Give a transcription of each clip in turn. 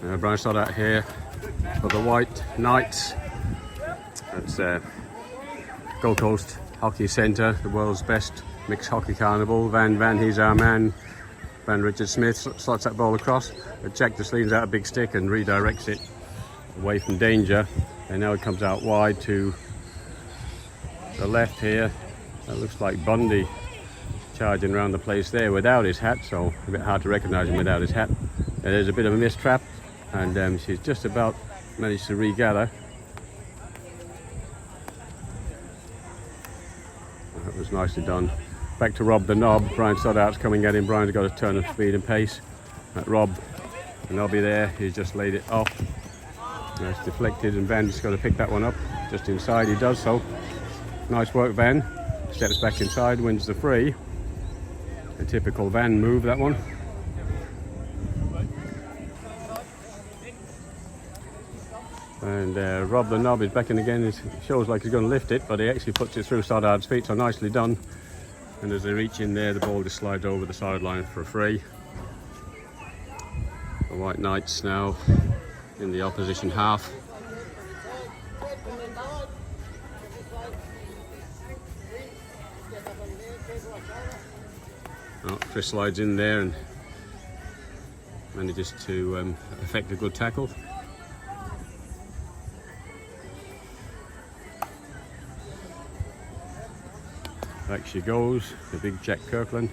Brian Stoddart here for the White Knights. It's Gold Coast Hockey Centre, the world's best mixed hockey carnival. Van, he's our man. Van Richard Smith slots that ball across. But Jack just leans out a big stick and redirects it away from danger. And now it comes out wide to the left here. That looks like Bundy charging around the place there without his hat, so a bit hard to recognise him without his hat. And there's a bit of a missed trap, and she's just about managed to regather. That was nicely done. Back to Rob the Knob. Brian Stoddart's coming at him. Brian's got a turn of speed and pace. Rob the Knobby there, he's just laid it off. It's deflected, and Van just got to pick that one up just inside. He does so. Nice work, Van. Steps back inside, wins the free. A typical Van move, that one. And Rob the Knob is back in again. It shows like he's going to lift it, but he actually puts it through Stoddart's feet, so nicely done. And as they reach in there, the ball just slides over the sideline for a free. The White Knights now in the opposition half. Oh, Chris slides in there and manages to effect a good tackle. Back she goes, the big Jack Kirkland.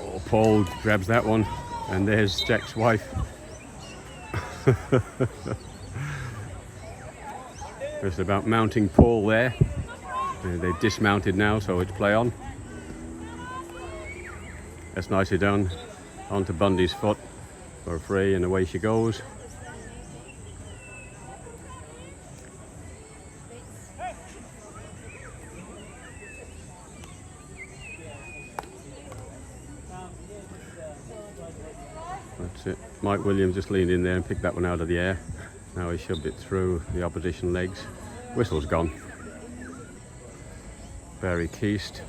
Oh, Paul grabs that one, and there's Jack's wife. Just about mounting Paul there. They've dismounted now, so it's play on. That's nicely done. Onto Bundy's foot for a free, and away she goes. That's it. Mike Williams just leaned in there and picked that one out of the air. Now he shoved it through the opposition legs. Whistle's gone. Barry Keast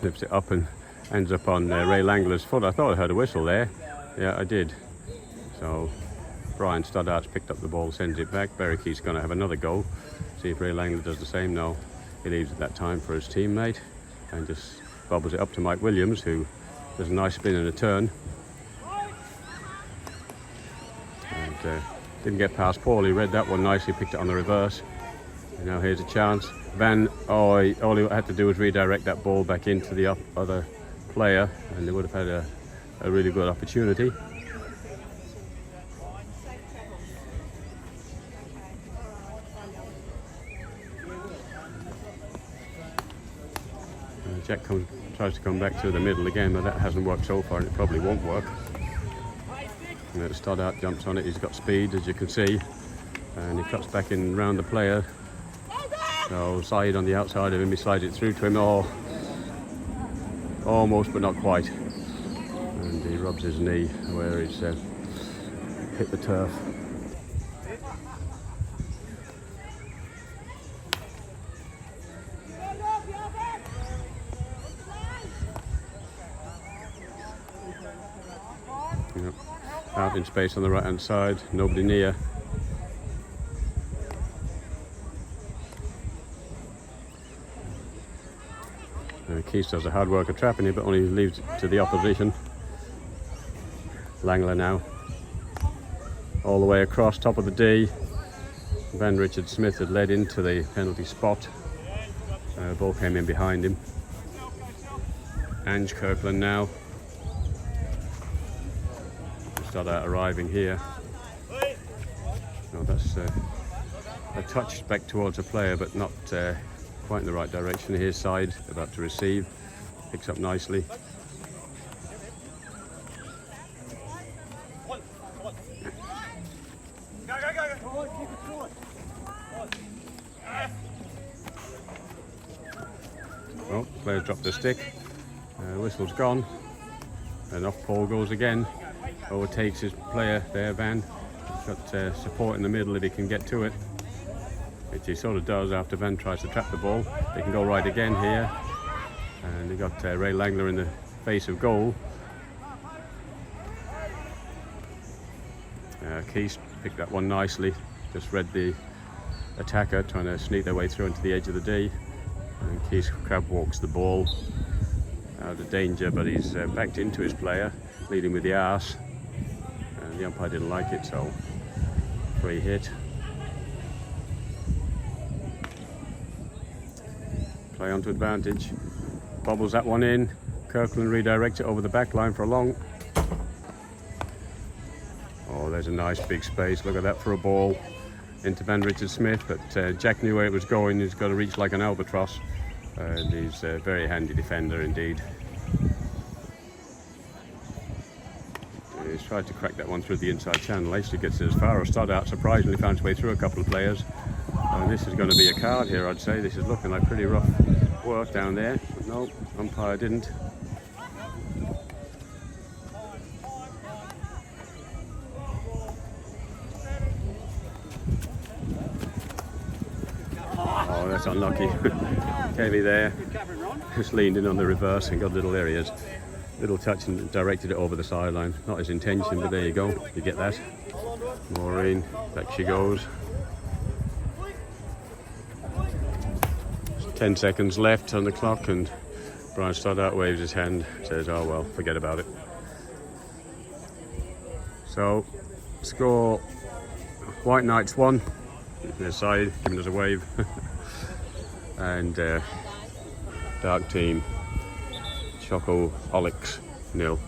lifts it up and ends up on Ray Langler's foot. I thought I heard a whistle there. Yeah, I did. So Brian Stoddart's picked up the ball, sends it back. Barry Keast's going to have another go. See if Ray Langler does the same. No, he leaves it that time for his teammate and just bobbles it up to Mike Williams, who does a nice spin and a turn. And didn't get past Paul. He read that one nicely, picked it on the reverse. And now here's a chance. Van, all he had to do was redirect that ball back into the other player, and they would have had a really good opportunity. Jack tries to come back through the middle again, but that hasn't worked so far, and it probably won't work. And Stoddart jumps on it. He's got speed, as you can see, and he cuts back in round the player. So side on the outside of him, he slides it through to him. Oh, almost, but not quite. And he rubs his knee where he's hit the turf. Yep. Out in space on the right hand side, nobody near. Keast does a hard work of trapping it, but only leaves it to the opposition. Langler now, all the way across, top of the D. Van Richard Smith had led into the penalty spot. Ball came in behind him. Ange Kirkland now. Stoddart arriving here. No, that's a touch back towards a player, but not quite in the right direction. Here's side, about to receive. Picks up nicely. Well, players dropped the stick. Whistle's gone. And off Paul goes again. Overtakes his player there, Van. He's got support in the middle if he can get to it, which he sort of does after Van tries to trap the ball. They can go right again here. And they got Ray Langler in the face of goal. Keys picked that one nicely, just read the attacker trying to sneak their way through into the edge of the D, and Keys crab walks the ball out of danger, but he's backed into his player, leading with the arse, and the umpire didn't like it, so free hit. Play onto advantage, bobbles that one in, Kirkland redirects it over the back line for a long. Oh, there's a nice big space, look at that for a ball into Van Richard Smith, but Jack knew where it was going. He's got to reach like an albatross, and he's a very handy defender indeed. He's tried to crack that one through the inside channel, actually gets it as far as Stoddart, surprisingly found his way through a couple of players. And this is going to be a card here, I'd say. This is looking like pretty rough work down there, but no, umpire didn't. Oh, that's unlucky. Kelly there, just leaned in on the reverse and got little areas. Little touch and directed it over the sideline. Not his intention, but there you go. You get that. Maureen, back she goes. 10 seconds left on the clock, and Brian Stoddart waves his hand, says, oh well, forget about it. So, score, White Knights 1, their side, giving us a wave. And Dark Team, Choco Olics 0.